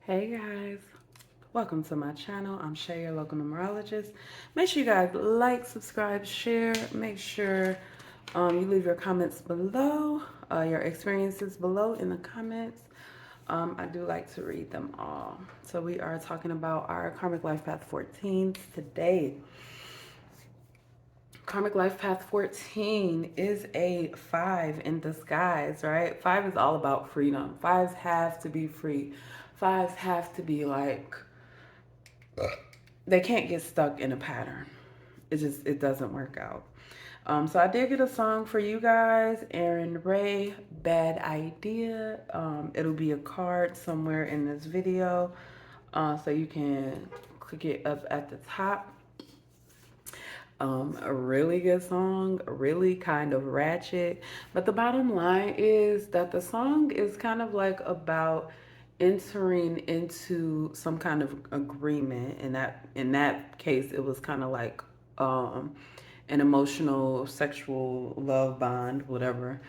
Hey guys, welcome to my channel. I'm Shay, your local numerologist. Make sure you guys like, subscribe, share. Make sure you leave your comments below, your experiences below in the comments. I do like to read them all. So we are talking about our Karmic Life Path 14 today. Karmic Life Path 14 is a 5 in disguise, right? 5 is all about freedom. Fives have to be free. Fives have to be like, they can't get stuck in a pattern. It doesn't work out. So I did get a song for you guys. Aaron Ray, Bad Idea. It'll be a card somewhere in this video. So you can click it up at the top. A really good song, really kind of ratchet. But the bottom line is that the song is kind of like about entering into some kind of agreement. And that in that case, it was kind of like an emotional, sexual love bond, whatever.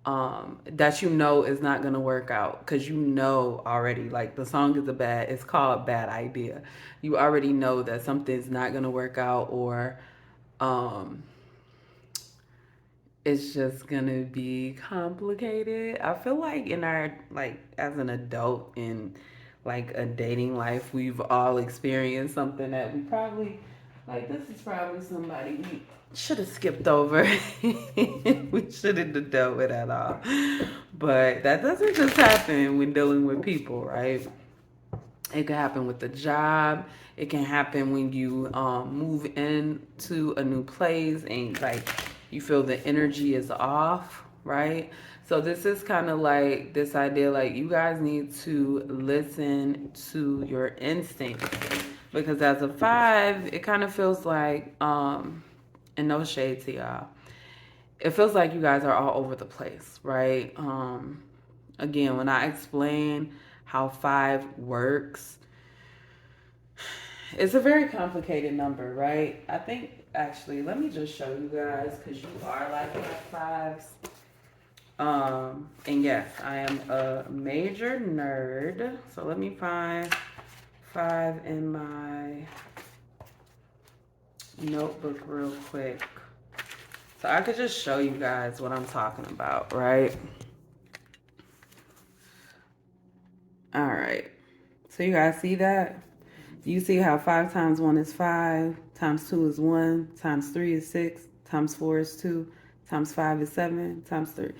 That you know is not gonna work out because you know already. Like the song is it's called Bad Idea. You already know that something's not gonna work out, or um, it's just gonna be complicated. I feel like in our, like, as an adult in like a dating life, we've all experienced something that we probably, like, this is probably somebody we should have skipped over. We shouldn't have dealt with at all. But that doesn't just happen when dealing with people, right? It can happen with the job. It can happen when you move into a new place and like you feel the energy is off, right? So this is kind of like this idea, like you guys need to listen to your instincts, because as a 5, it kind of feels like, and no shade to y'all, it feels like you guys are all over the place, right? Again, when I explain how 5 works, it's a very complicated number, right? I think, actually, let me just show you guys, because you are like my 5s. And yes, I am a major nerd. So let me find 5 in my notebook real quick. So I could just show you guys what I'm talking about, right? All right. So you guys see that? You see how 5 times 1 is 5, times 2 is 1, times 3 is 6, times 4 is 2, times 5 is 7, times 3.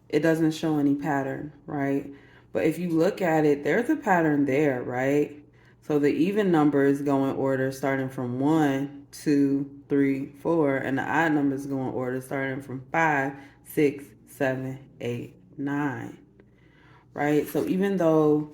It doesn't show any pattern, right? But if you look at it, there's a pattern there, right? So the even numbers go in order starting from 1, 2, 3, 4, and the odd numbers go in order starting from 5, 6, 7, 8, 9, right? So even though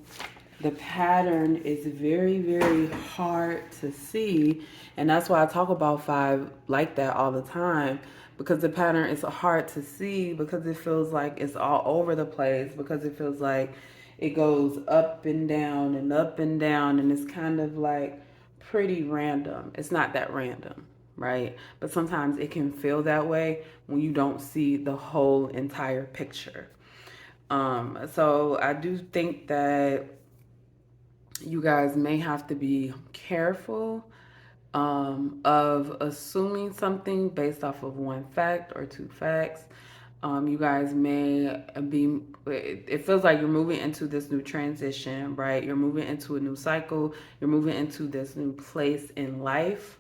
the pattern is very, very hard to see, and that's why I talk about 5 like that all the time, because the pattern is hard to see, because it feels like it's all over the place, because it feels like it goes up and down and up and down, and it's kind of like pretty random. It's not that random, right? But sometimes it can feel that way when you don't see the whole entire picture. So I do think that you guys may have to be careful of assuming something based off of one fact or 2 facts. You guys may be, it feels like you're moving into this new transition, right? You're moving into a new cycle. You're moving into this new place in life,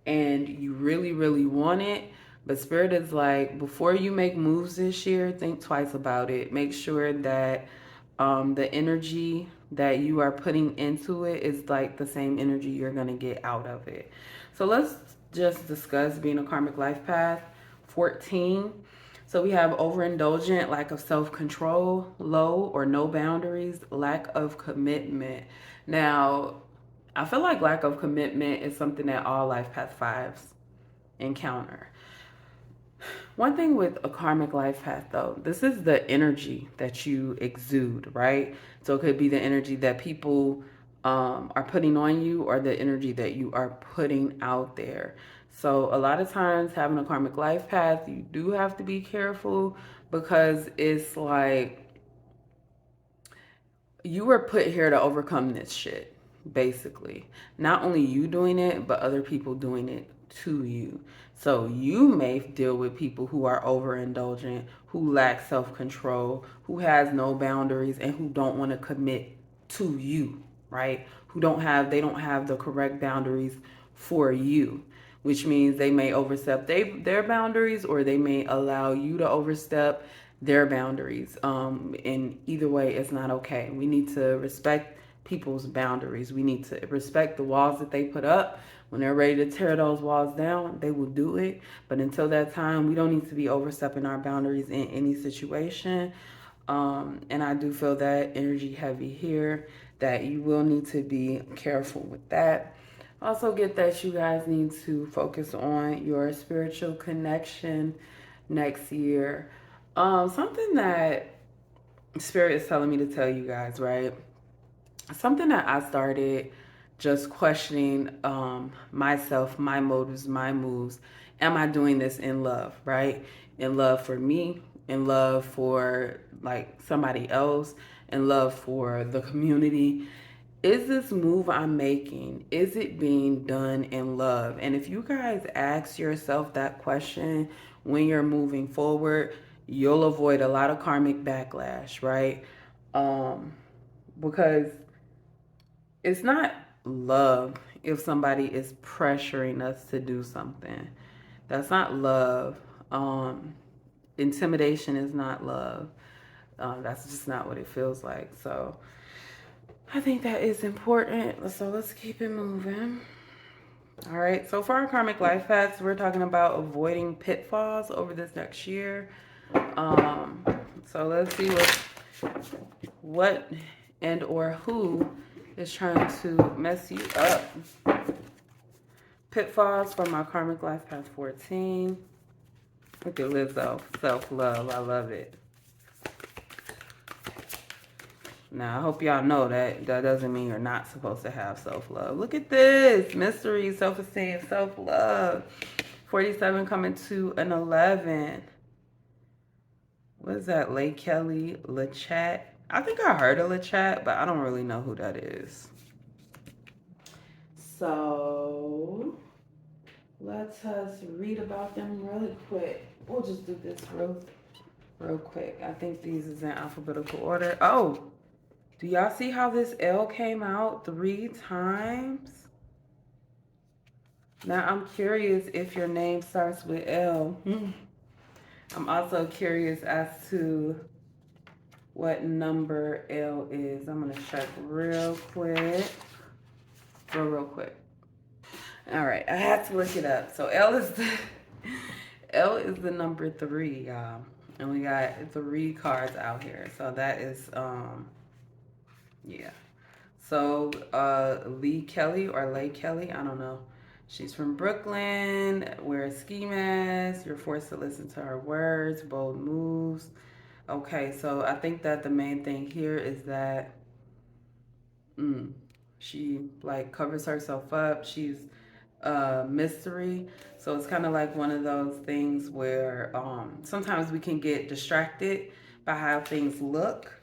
and you really, really want it. But Spirit is like, before you make moves this year, think twice about it. Make sure that the energy that you are putting into it is like the same energy you're going to get out of it. So let's just discuss being a Karmic Life Path 14. So we have overindulgent, lack of self-control, low or no boundaries, lack of commitment. Now, I feel like lack of commitment is something that all Life Path 5s encounter. One thing with a Karmic Life Path, though, this is the energy that you exude, right? So it could be the energy that people are putting on you, or the energy that you are putting out there. So a lot of times having a Karmic Life Path, you do have to be careful, because it's like You were put here to overcome this shit, basically. Not only you doing it, but other people doing it to you. So you may deal with people who are overindulgent, who lack self-control, who has no boundaries, and who don't want to commit to you, right? They don't have the correct boundaries for you, which means they may overstep their boundaries, or they may allow you to overstep their boundaries. In either way, it's not okay. We need to respect people's boundaries. We need to respect the walls that they put up. When they're ready to tear those walls down, they will do it. But until that time, we don't need to be overstepping our boundaries in any situation. And I do feel that energy heavy here, that you will need to be careful with that. Also, get that you guys need to focus on your spiritual connection next year. Something that Spirit is telling me to tell you guys, right? Something that I started just questioning myself, my motives, my moves. Am I doing this in love, right? In love for me, in love for like somebody else, in love for the community. Is this move I'm making, is it being done in love? And if you guys ask yourself that question when you're moving forward, you'll avoid a lot of karmic backlash, right? Um, because it's not love if somebody is pressuring us to do something. That's not love. Um, Intimidation is not love. That's just not what it feels like. So I think that is important. So let's keep it moving. All right. So for our karmic life paths, we're talking about avoiding pitfalls over this next year. Um, so let's see what and or who is trying to mess you up. Pitfalls from my karmic life path 14. Look at Lizzo, self-love. I love it. Now, I hope y'all know that that doesn't mean you're not supposed to have self-love. Look at this. Mystery, self-esteem, self-love. 47 coming to an 11. What is that? Lay Kelly, LaChat. I think I heard of LaChat, but I don't really know who that is. So, let us read about them really quick. We'll just do this real quick. I think these is in alphabetical order. Oh, do y'all see how this L came out 3 times? Now I'm curious if your name starts with L. I'm also curious as to what number L is. I'm gonna check real quick. Real quick. All right, I had to look it up. So L is the number 3, y'all. And we got 3 cards out here. So that is yeah. So Lee Kelly or Lay Kelly, I don't know. She's from Brooklyn, wears ski mask, you're forced to listen to her words, bold moves. Okay, so I think that the main thing here is that she like covers herself up. She's mystery. So it's kind of like one of those things where sometimes we can get distracted by how things look.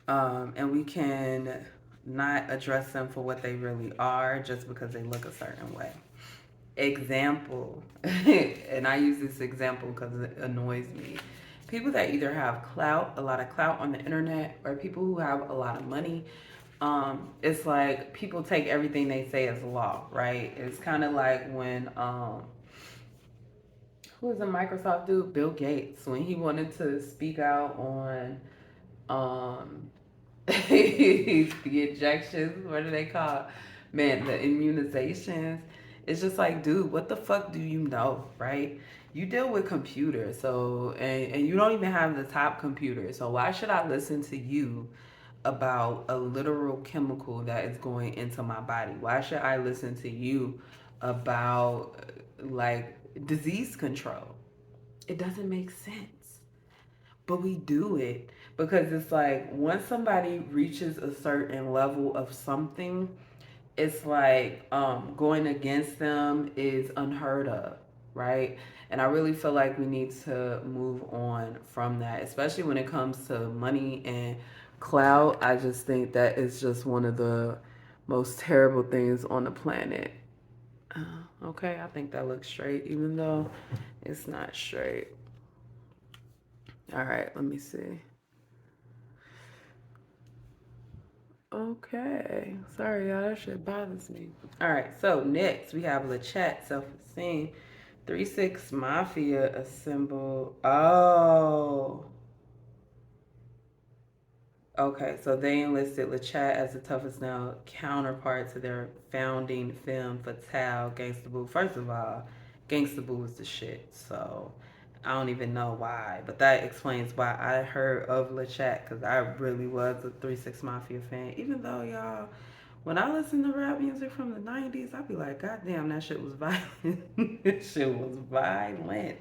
And we can not address them for what they really are just because they look a certain way. Example, and I use this example because it annoys me. People that either have clout, a lot of clout on the internet, or people who have a lot of money, it's like people take everything they say as law, right? It's kind of like when, who was a Microsoft dude? Bill Gates, when he wanted to speak out on, the injections, what do they call it? Man, the immunizations. It's just like, dude, what the fuck do you know, right? You deal with computers, so and you don't even have the top computer. So why should I listen to you about a literal chemical that is going into my body? Why should I listen to you about like disease control? It doesn't make sense. But we do it because it's like once somebody reaches a certain level of something, it's like going against them is unheard of, right? And I really feel like we need to move on from that, especially when it comes to money and clout. I just think that is just one of the most terrible things on the planet. Okay, I think that looks straight, even though it's not straight. All right, let me see. Okay, sorry, y'all, that shit bothers me. All right, so next we have Lachette, self-esteem. 3-6 Mafia, a symbol. Oh, okay, so they enlisted Lachette as the toughest now counterpart to their founding film Fatale, Gangsta Boo. First of all, Gangsta Boo was the shit, so I don't even know why, but that explains why I heard of Lachette, because I really was a 3-6 Mafia fan. Even though, y'all, when I listen to rap music from the 90s, I'd be like, God damn, that shit was violent. That shit was violent.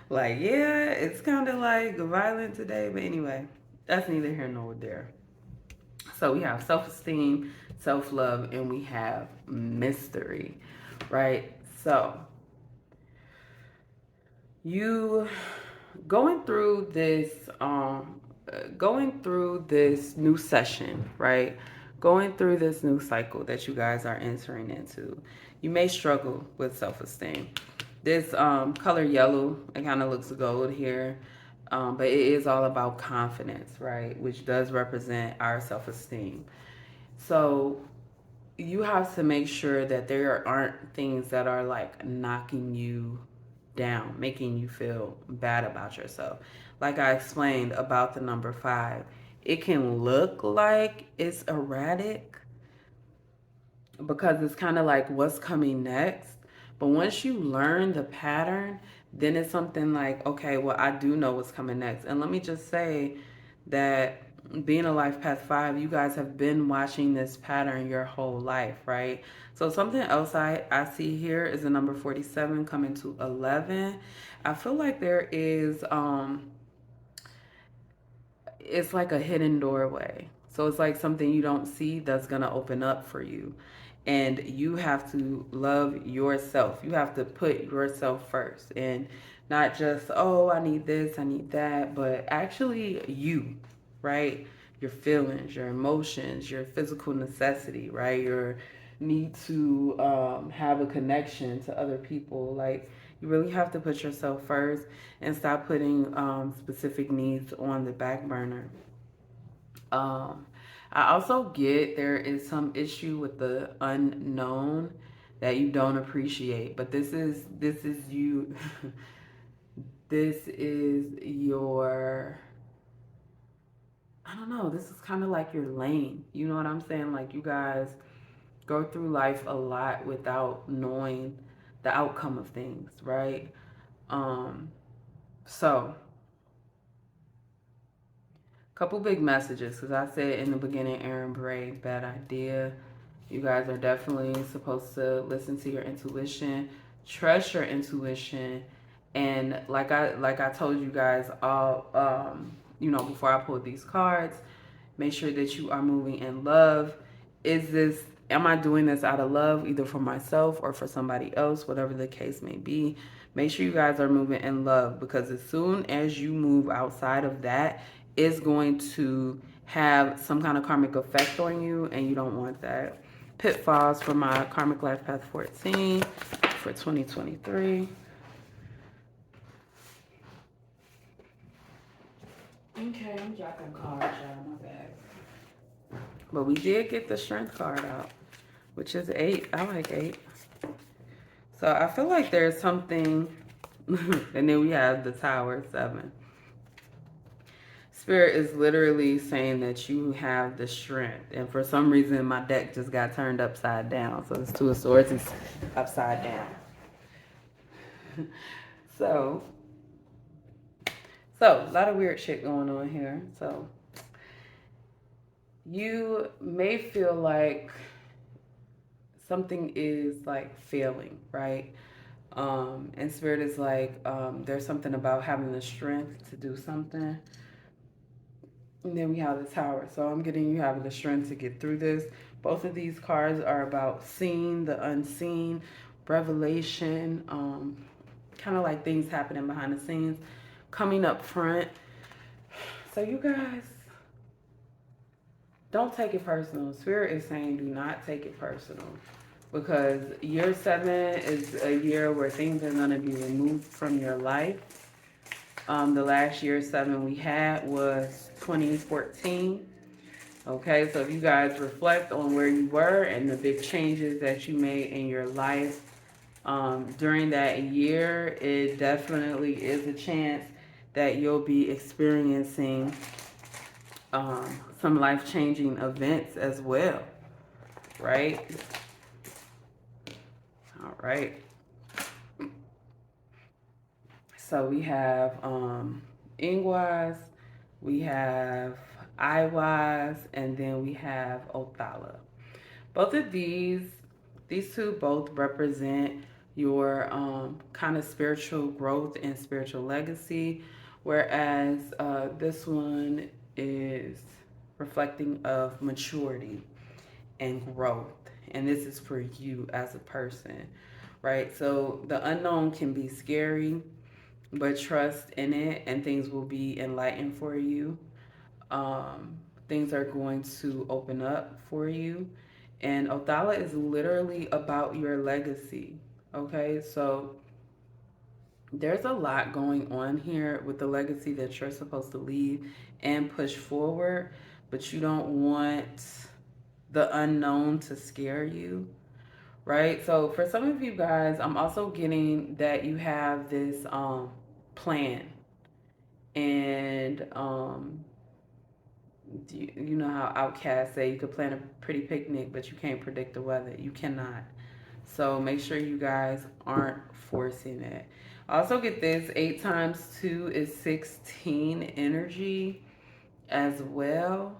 Like, yeah, it's kind of like violent today, but anyway, that's neither here nor there. So we have self esteem, self love, and we have mystery, right? So you going through this going through this new session, right? Going through this new cycle that you guys are entering into, you may struggle with self-esteem. This color yellow, it kind of looks gold here, but it is all about confidence, right? Which does represent our self-esteem. So you have to make sure that there aren't things that are like knocking you down, making you feel bad about yourself. Like I explained about the number 5, it can look like it's erratic because it's kind of like what's coming next. But once you learn the pattern, then it's something like, okay, well, I do know what's coming next. And let me just say that being a life path 5, you guys have been watching this pattern your whole life, right? So something else I see here is the number 47 coming to 11. I feel like there is it's like a hidden doorway. So it's like something you don't see that's going to open up for you. And you have to love yourself. You have to put yourself first and not just, oh, I need this, I need that, but actually you, right? Your feelings, your emotions, your physical necessity, right? Your need to have a connection to other people. Like, you really have to put yourself first and stop putting specific needs on the back burner. Um, I also get there is some issue with the unknown that you don't appreciate, but this is you. This is your, I don't know, this is kind of like your lane. You know what I'm saying? Like, you guys go through life a lot without knowing the outcome of things, right? Um, so couple big messages, because I said in the beginning, Aaron Bray, bad idea. You guys are definitely supposed to listen to your intuition, trust your intuition, and like I told you guys all, before I pulled these cards, make sure that you are moving in love. Is this, am I doing this out of love, either for myself or for somebody else, whatever the case may be? Make sure you guys are moving in love, because as soon as you move outside of that, it's going to have some kind of karmic effect on you, and you don't want that. Pitfalls for my Karmic Life Path 14 for 2023. Okay, I'm dropping cards, y'all. My bad. But we did get the strength card out, which is 8. I like 8. So I feel like there's something, and then we have the Tower 7. Spirit is literally saying that you have the strength. And for some reason, my deck just got turned upside down. So this 2 of Swords is upside down. So a lot of weird shit going on here. So you may feel like something is like failing, right? And Spirit is like, there's something about having the strength to do something. And then we have the Tower. So I'm getting you having the strength to get through this. Both of these cards are about seeing the unseen, revelation, kind of like things happening behind the scenes, coming up front. So you guys, don't take it personal. Spirit is saying do not take it personal, because year 7 is a year where things are going to be removed from your life. The last year 7 we had was 2014. Okay, so if you guys reflect on where you were and the big changes that you made in your life during that year, it definitely is a chance that you'll be experiencing some life-changing events as well, right? All right. So we have Ingwaz, we have Iwaz, and then we have Othala. Both of these two both represent your kind of spiritual growth and spiritual legacy, whereas this one is reflecting of maturity and growth. And this is for you as a person, right? So the unknown can be scary, but trust in it and things will be enlightened for you. Things are going to open up for you. And Othala is literally about your legacy. Okay, so there's a lot going on here with the legacy that you're supposed to leave and push forward, but you don't want the unknown to scare you, right? So for some of you guys, I'm also getting that you have this plan, and you know how outcasts say you could plan a pretty picnic, but you can't predict the weather. You cannot. So make sure you guys aren't forcing it. I also get this 8 times 2 is 16 energy as well.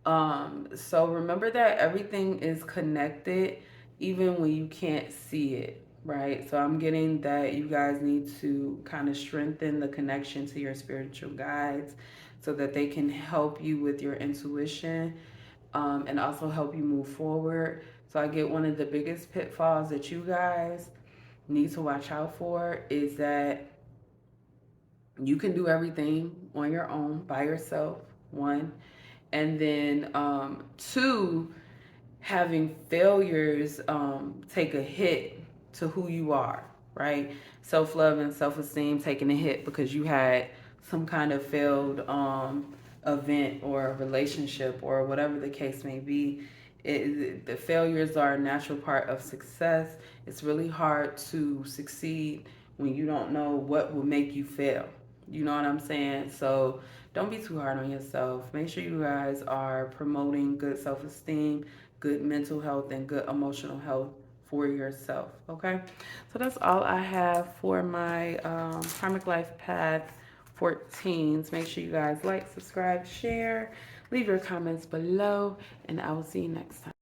So remember that everything is connected, even when you can't see it, right? So I'm getting that you guys need to kind of strengthen the connection to your spiritual guides so that they can help you with your intuition, and also help you move forward. So I get one of the biggest pitfalls that you guys need to watch out for is that you can do everything on your own by yourself, one. And then 2, having failures take a hit to who you are, right? Self-love and self-esteem taking a hit because you had some kind of failed event or relationship or whatever the case may be. The failures are a natural part of success. It's really hard to succeed when you don't know what will make you fail. You know what I'm saying? So don't be too hard on yourself. Make sure you guys are promoting good self-esteem, good mental health, and good emotional health for yourself. Okay? So that's all I have for my Karmic Life Path 14s. Make sure you guys like, subscribe, share, leave your comments below, and I will see you next time.